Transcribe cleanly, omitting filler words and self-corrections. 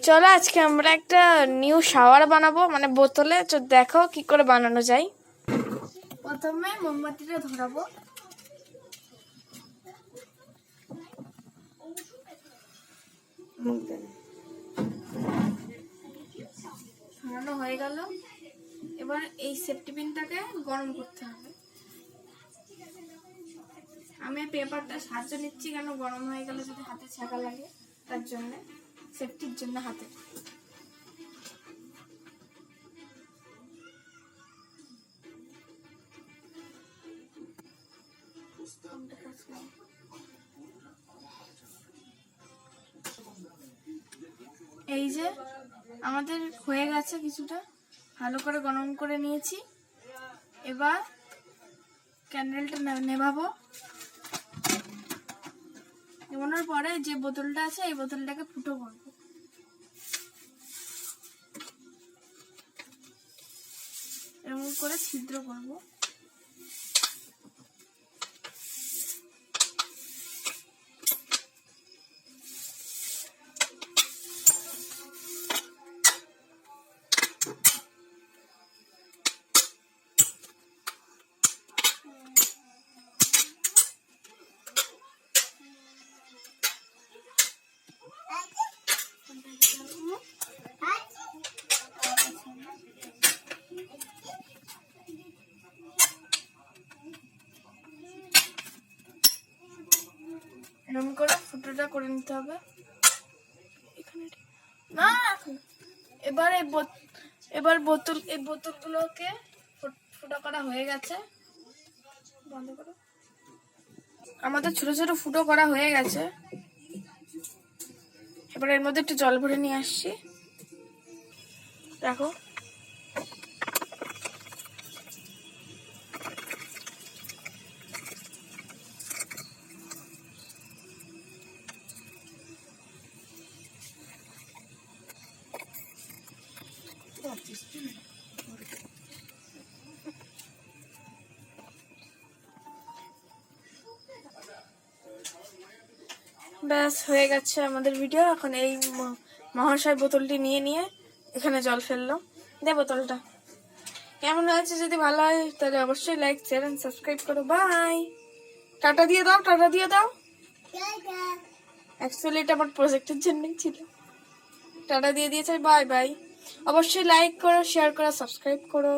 চলো আজকে আমরা একটা নিউ শাওয়ার বানাবো, মানে বোতলে। তো দেখো কি করে বানানো যায়। প্রথমে মোমবাতিটা ধরাবো। ধরানো হয়ে গেল। এবার এই সেফটি পিনটাকে গরম করতে হবে। আমি পেপারটা সাহায্য নিচ্ছি, কেন গরম হয়ে গেলে যদি হাতে ছাকা লাগে, তার জন্য, সেফটির জন্য হাতে। এই যে আমাদের হয়ে গেছে, কিছুটা ভালো করে গরম করে নিয়েছি। এবার ক্যান্ডেলটা নেভাবো। নেভানোর পরে যে বোতলটা আছে এই বোতলটাকে ফুটো করব। এরকম করে ছিদ্র করব। এরকম করে ফুটোটা করে নিতে হবে। না এবার বোতলগুলোকে ফুটো করা হয়ে গেছে। বন্ধ করো। আমাদের ছোট ছোট ফুটো করা হয়ে গেছে। এবার এর মধ্যে একটু জল ভরে নিয়ে আসছি। দেখো ব্যাস হয়ে গেছে আমাদের ভিডিও। এখন এই মহাশয় বোতলটি নিয়ে এখানে জল ফেললাম। দে বোতলটা। কেমন হয়েছে? যদি ভালো হয় তাহলে অবশ্যই লাইক, শেয়ার এন্ড সাবস্ক্রাইব করো। বাই। টাটা দিয়ে দাও, টাটা দিয়ে দাও। অ্যাকচুয়ালি এটা আমার প্রজেক্টের জন্যই ছিল। টাটা দিয়ে দিয়েছে। Bye bye. অবশ্যই লাইক করো, শেয়ার করো, সাবস্ক্রাইব করো।